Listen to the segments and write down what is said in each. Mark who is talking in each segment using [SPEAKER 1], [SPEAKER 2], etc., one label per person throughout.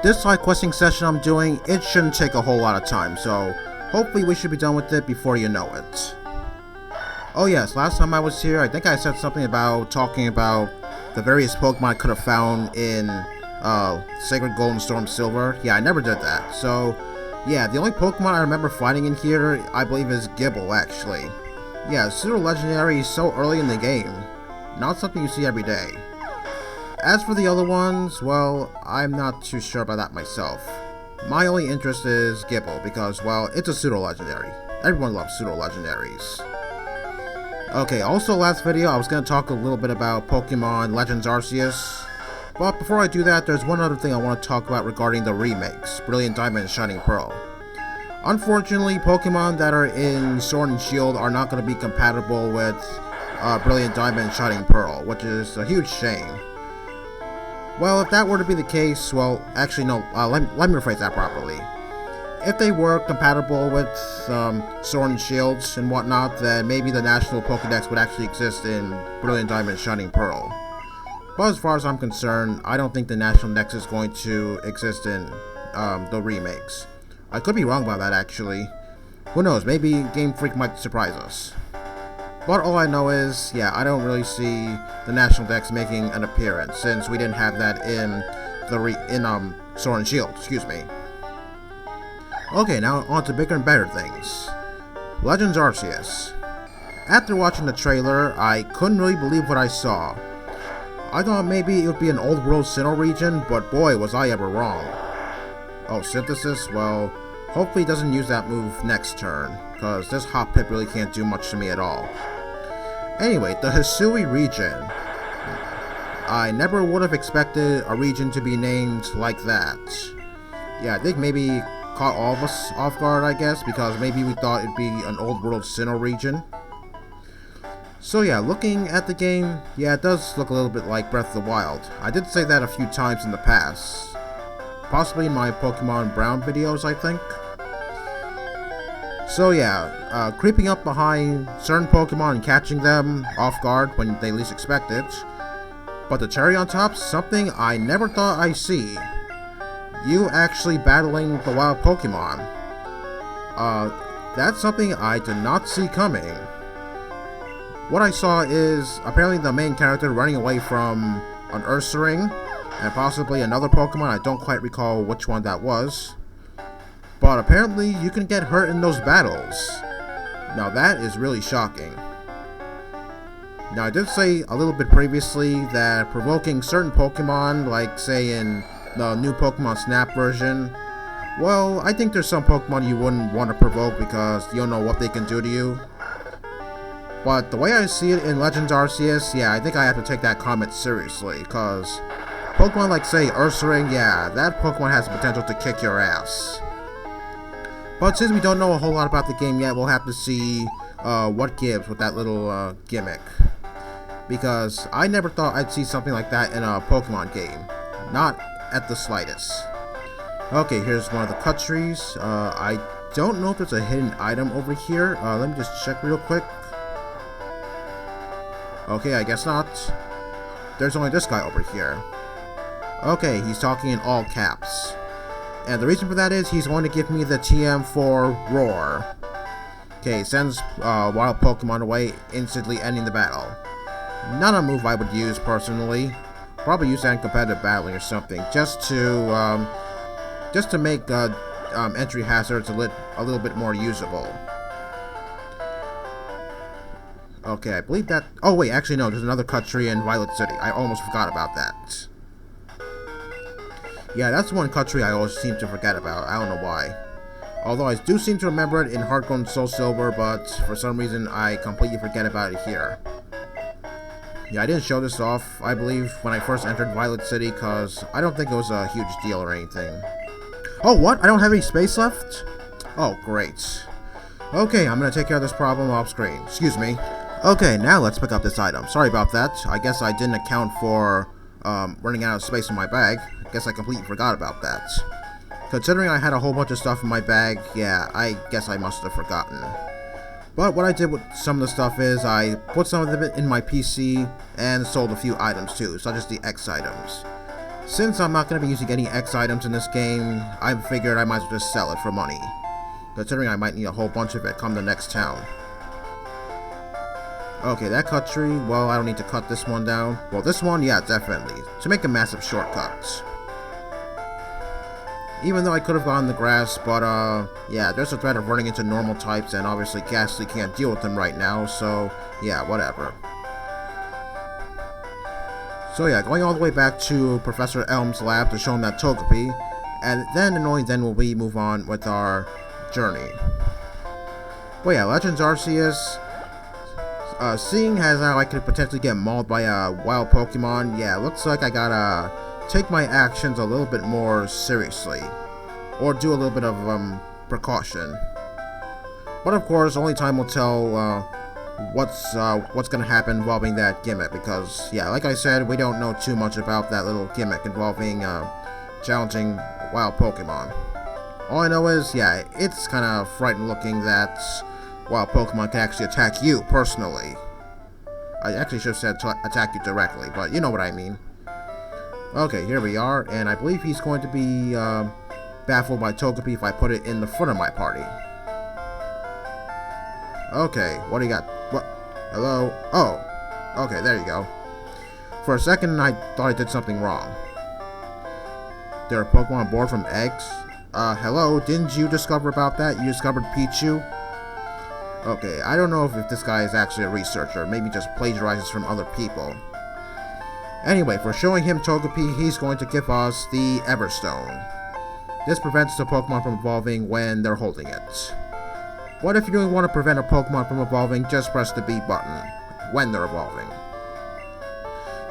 [SPEAKER 1] this side questing session I'm doing, it shouldn't take a whole lot of time, so hopefully we should be done with it before you know it. Oh yes, last time I was here, I think I said something about talking about the various Pokemon I could have found in Sacred Gold and Storm Silver. Yeah, I never did that. So, yeah, the only Pokemon I remember finding in here, I believe, is Gible, actually. Yeah, pseudo-legendary so early in the game. Not something you see every day. As for the other ones, well, I'm not too sure about that myself. My only interest is Gible, because, well, it's a pseudo-legendary. Everyone loves pseudo-legendaries. Okay, also last video I was going to talk a little bit about Pokemon Legends Arceus. But before I do that, there's one other thing I want to talk about regarding the remakes, Brilliant Diamond and Shining Pearl. Unfortunately, Pokemon that are in Sword and Shield are not going to be compatible with Brilliant Diamond and Shining Pearl, which is a huge shame. Well, if that were to be the case, well, actually no, let me rephrase that properly. If they were compatible with Sword and Shields and whatnot, then maybe the National Pokédex would actually exist in Brilliant Diamond and Shining Pearl. But as far as I'm concerned, I don't think the National Dex is going to exist in the remakes. I could be wrong about that, actually. Who knows, maybe Game Freak might surprise us. But all I know is, yeah, I don't really see the National Dex making an appearance, since we didn't have that in Sword and Shield, excuse me. Okay, now on to bigger and better things. Legends Arceus. After watching the trailer, I couldn't really believe what I saw. I thought maybe it would be an old world Sinnoh region, but boy was I ever wrong. Oh, Synthesis? Well, hopefully it doesn't use that move next turn, cause this Hoppip really can't do much to me at all. Anyway, the Hisui region. I never would have expected a region to be named like that. Yeah, I think maybe caught all of us off guard, I guess, because maybe we thought it'd be an old world Sinnoh region. So yeah, looking at the game, yeah, it does look a little bit like Breath of the Wild. I did say that a few times in the past. Possibly in my Pokemon Brown videos, I think. So yeah, creeping up behind certain Pokemon and catching them off guard when they least expect it. But the cherry on top, something I never thought I'd see. You actually battling the wild Pokemon. That's something I did not see coming. What I saw is apparently the main character running away from an Ursaring and possibly another Pokemon. I don't quite recall which one that was. But apparently you can get hurt in those battles. Now that is really shocking. Now I did say a little bit previously that provoking certain Pokemon, like say in the new Pokemon Snap version, well, I think there's some Pokemon you wouldn't want to provoke because you don't know what they can do to you. But the way I see it in Legends Arceus, yeah, I think I have to take that comment seriously, because Pokemon like, say, Ursaring, yeah, that Pokemon has the potential to kick your ass. But since we don't know a whole lot about the game yet, we'll have to see what gives with that little gimmick. Because I never thought I'd see something like that in a Pokemon game. Not at the slightest. Okay, here's one of the cut trees. I don't know if there's a hidden item over here. Let me just check real quick. Okay, I guess not. There's only this guy over here. Okay, he's talking in all caps. And the reason for that is he's going to give me the Tm4 Roar. Okay, sends wild Pokemon away, instantly ending the battle. Not a move I would use personally. Probably use that in competitive battling or something, just to make entry hazards a little bit more usable. Okay, I believe that... Oh wait, actually no, there's another cut tree in Violet City. I almost forgot about that. Yeah, that's one cut tree I always seem to forget about. I don't know why. Although I do seem to remember it in Heart Gold and Soul Silver, but for some reason I completely forget about it here. Yeah, I didn't show this off, I believe, when I first entered Violet City, because I don't think it was a huge deal or anything. Oh, what? I don't have any space left? Oh, great. Okay, I'm gonna take care of this problem off screen. Excuse me. Okay, now let's pick up this item. Sorry about that. I guess I didn't account for running out of space in my bag. I guess I completely forgot about that. Considering I had a whole bunch of stuff in my bag, yeah, I guess I must have forgotten. But what I did with some of the stuff is I put some of it in my PC and sold a few items too, such as the X items. Since I'm not going to be using any X items in this game, I figured I might as well just sell it for money, considering I might need a whole bunch of it come the next town. Okay, that cut tree, well, I don't need to cut this one down. Well, this one, yeah, definitely, to make a massive shortcut. Even though I could have gone the grass, but, yeah, there's a threat of running into normal types, and obviously Ghastly can't deal with them right now, so, yeah, whatever. So yeah, going all the way back to Professor Elm's lab to show him that Togepi, and only then will we move on with our journey. But yeah, Legends Arceus, seeing as how I could potentially get mauled by a wild Pokemon, yeah, looks like I gotta take my actions a little bit more seriously, or do a little bit of precaution. But of course, only time will tell what's gonna happen involving that gimmick, because yeah, like I said, we don't know too much about that little gimmick involving challenging wild Pokemon. All I know is, yeah, it's kind of frightening looking that wild Pokemon can actually attack you personally. I actually should have said attack you directly, but you know what I mean. Okay, here we are, and I believe he's going to be baffled by Togepi if I put it in the front of my party. Okay, what do you got? What? Hello? Oh, okay, there you go. For a second, I thought I did something wrong. There are Pokemon born from eggs? Hello? Didn't you discover about that? You discovered Pichu? Okay, I don't know if this guy is actually a researcher, maybe just plagiarizes from other people. Anyway, for showing him Togepi, he's going to give us the Everstone. This prevents the Pokemon from evolving when they're holding it. What if you really want to prevent a Pokemon from evolving, just press the B button when they're evolving.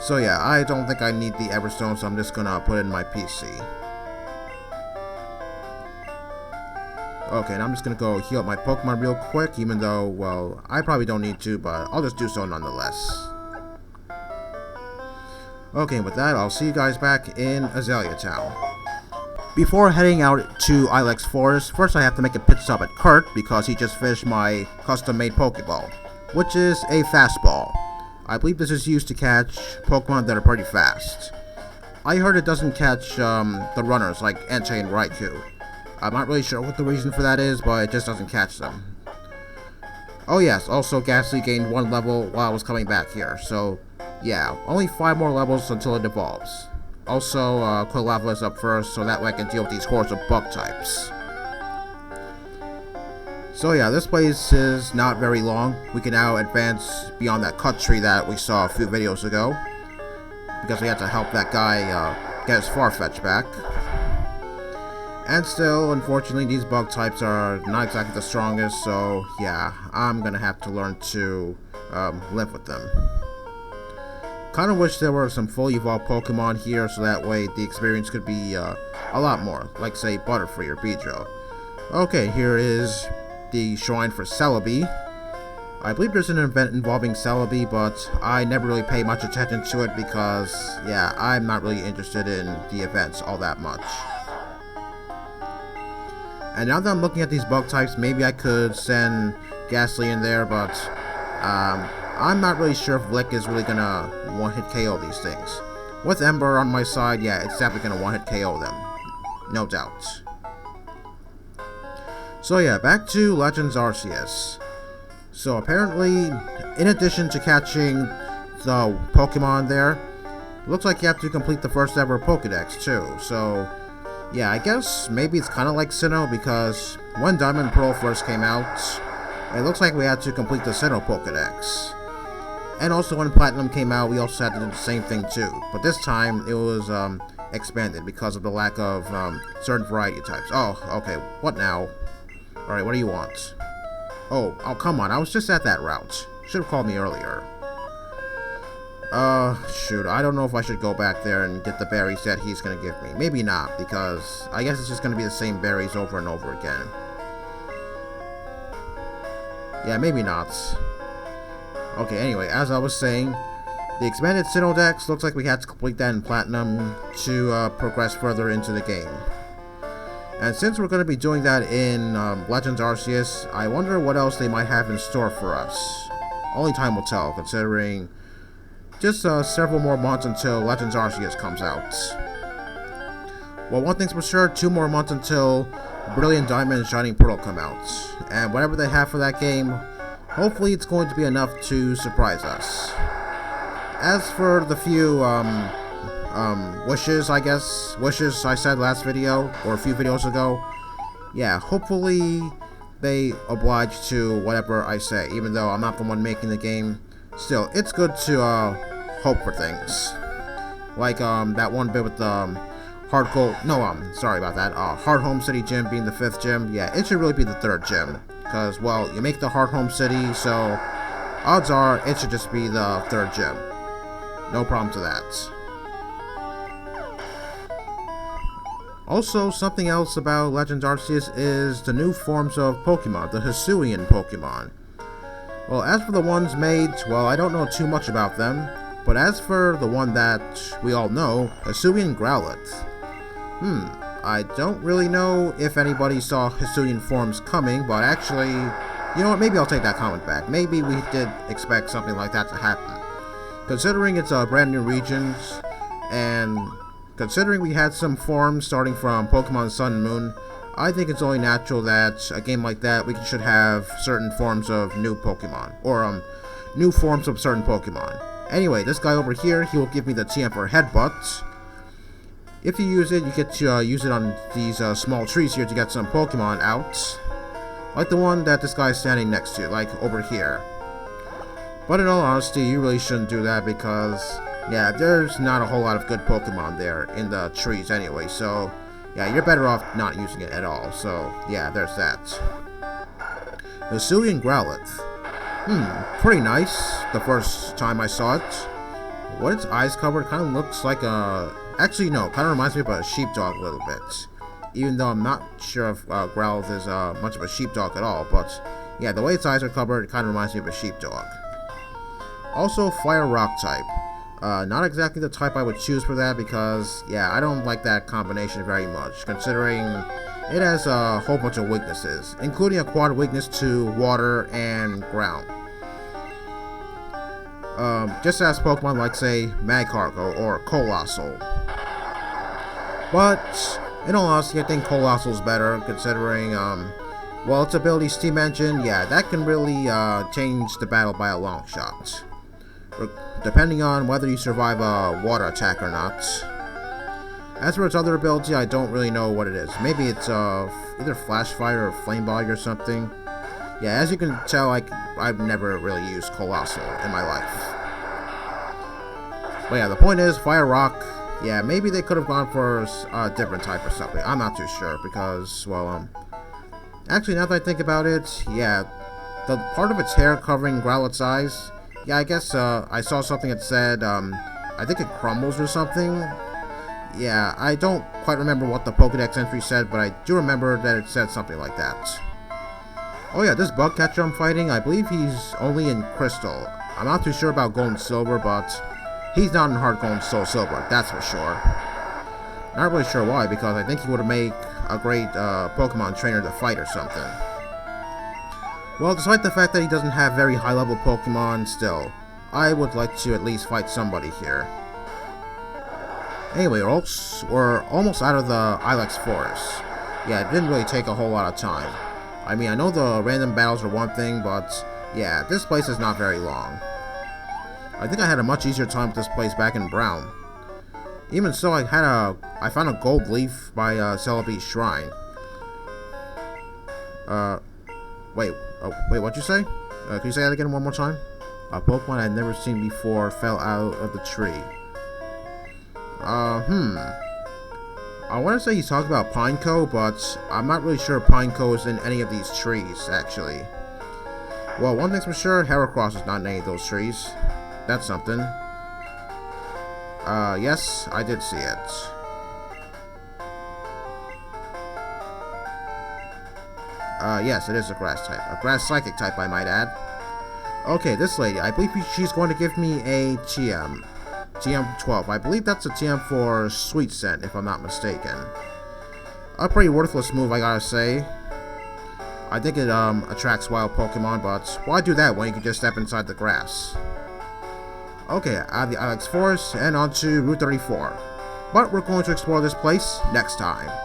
[SPEAKER 1] So yeah, I don't think I need the Everstone, so I'm just gonna put it in my PC. Okay, now I'm just gonna go heal up my Pokemon real quick, even though, well, I probably don't need to, but I'll just do so nonetheless. Okay, with that, I'll see you guys back in Azalea Town. Before heading out to Ilex Forest, first I have to make a pit stop at Kurt because he just finished my custom-made Pokeball, which is a fastball. I believe this is used to catch Pokemon that are pretty fast. I heard it doesn't catch the runners like Entei and Raikou. I'm not really sure what the reason for that is, but it just doesn't catch them. Oh yes, also Ghastly gained 1 level while I was coming back here, so yeah, only 5 more levels until it evolves. Also, Quilava is up first, so that way I can deal with these hordes of bug types. So yeah, this place is not very long. We can now advance beyond that cut tree that we saw a few videos ago, because we had to help that guy get his Farfetch back. And still, unfortunately, these bug types are not exactly the strongest, so yeah, I'm gonna have to learn to live with them. Kind of wish there were some fully evolved Pokemon here, so that way the experience could be a lot more, like say Butterfree or Beedrill. Okay, here is the shrine for Celebi. I believe there's an event involving Celebi, but I never really pay much attention to it because, yeah, I'm not really interested in the events all that much. And now that I'm looking at these bug types, maybe I could send Ghastly in there, but I'm not really sure if Lick is really gonna one-hit KO these things. With Ember on my side, yeah, it's definitely gonna one-hit KO them. No doubt. So yeah, back to Legends Arceus. So apparently, in addition to catching the Pokemon there, looks like you have to complete the first ever Pokédex too. So yeah, I guess maybe it's kind of like Sinnoh, because when Diamond and Pearl first came out, it looks like we had to complete the Sinnoh Pokédex. And also when Platinum came out, we also had to do the same thing too. But this time, it was expanded because of the lack of certain variety types. Oh, okay, what now? Alright, what do you want? Oh, come on, I was just at that route. Should have called me earlier. Shoot, I don't know if I should go back there and get the berries that he's gonna give me. Maybe not, because I guess it's just gonna be the same berries over and over again. Yeah, maybe not. Okay, anyway, as I was saying, the expanded Sinnoh Dex looks like we had to complete that in Platinum to progress further into the game. And since we're going to be doing that in Legends Arceus, I wonder what else they might have in store for us. Only time will tell, considering just several more months until Legends Arceus comes out. Well, one thing's for sure, 2 more months until Brilliant Diamond and Shining Pearl come out. And whatever they have for that game, hopefully it's going to be enough to surprise us. As for the few, wishes I said last video, or a few videos ago, yeah, hopefully they oblige to whatever I say, even though I'm not the one making the game. Still, it's good to, hope for things. Like, that one bit with the Hard Home City Gym being the 5th gym. Yeah, it should really be the 3rd gym. Because, well, you make the Hard Home City, so odds are it should just be the 3rd gym. No problem to that. Also, something else about Legends Arceus is the new forms of Pokemon, the Hisuian Pokemon. Well, as for the ones made, well, I don't know too much about them. But as for the one that we all know, Syrian Growlithe. I don't really know if anybody saw Hisuian forms coming, but actually, you know what, maybe I'll take that comment back. Maybe we did expect something like that to happen. Considering it's a brand new regions, and considering we had some forms starting from Pokemon Sun and Moon, I think it's only natural that a game like that, we should have certain forms of new Pokemon, or new forms of certain Pokemon. Anyway, this guy over here, he will give me the Tm4 Headbutt. If you use it, you get to use it on these small trees here to get some Pokemon out. Like the one that this guy is standing next to, like over here. But in all honesty, you really shouldn't do that because, yeah, there's not a whole lot of good Pokemon there in the trees anyway, so yeah, you're better off not using it at all. So yeah, there's that. The Syrian Growlithe. Pretty nice the first time I saw it. What its eyes covered kind of looks like a... Actually, no, kind of reminds me of a sheepdog a little bit. Even though I'm not sure if Growlithe is much of a sheepdog at all, but yeah, the way its eyes are covered, it kind of reminds me of a sheepdog. Also, Fire Rock type. Not exactly the type I would choose for that because, yeah, I don't like that combination very much, considering it has a whole bunch of weaknesses, including a quad weakness to water and ground. Just as Pokemon like, say, Magcargo or Colossal. But, in all honesty, I think Colossal is better, considering, well, its ability Steam Engine, yeah, that can really, change the battle by a long shot. Depending on whether you survive a water attack or not. As for its other ability, I don't really know what it is. Maybe it's, either Flash Fire or Flame Body or something. Yeah, as you can tell, I've never really used Colossal in my life. But yeah, the point is, Fire Rock, yeah, maybe they could have gone for a different type or something. I'm not too sure, because, well, actually, now that I think about it, yeah, the part of its hair covering Growlithe's eyes, yeah, I guess, I saw something that said, I think it crumbles or something. Yeah, I don't quite remember what the Pokédex entry said, but I do remember that it said something like that. Oh yeah, this bug catcher I'm fighting, I believe he's only in Crystal. I'm not too sure about Gold and Silver, but he's not in Hard Gold and Soul Silver, that's for sure. Not really sure why, because I think he would have made a great Pokemon trainer to fight or something. Well, despite the fact that he doesn't have very high-level Pokemon, still, I would like to at least fight somebody here. Anyway, we're almost out of the Ilex Forest. Yeah, it didn't really take a whole lot of time. I mean, I know the random battles are one thing, but yeah, this place is not very long. I think I had a much easier time with this place back in Brown. Even so, I found a gold leaf by Celebi's shrine. Wait, what'd you say? Can you say that again one more time? A Pokemon I'd never seen before fell out of the tree. I want to say he's talking about Pineco, but I'm not really sure Pineco is in any of these trees, actually. Well, one thing's for sure, Heracross is not in any of those trees. That's something. Yes, I did see it. Yes, it is a grass type. A grass psychic type, I might add. Okay, this lady, I believe she's going to give me a TM12. I believe that's a Tm4 Sweet Scent, if I'm not mistaken. A pretty worthless move, I gotta say. I think it attracts wild Pokemon, but why do that when you can just step inside the grass? Okay, out of the Ilex Forest and onto Route 34. but we're going to explore this place next time.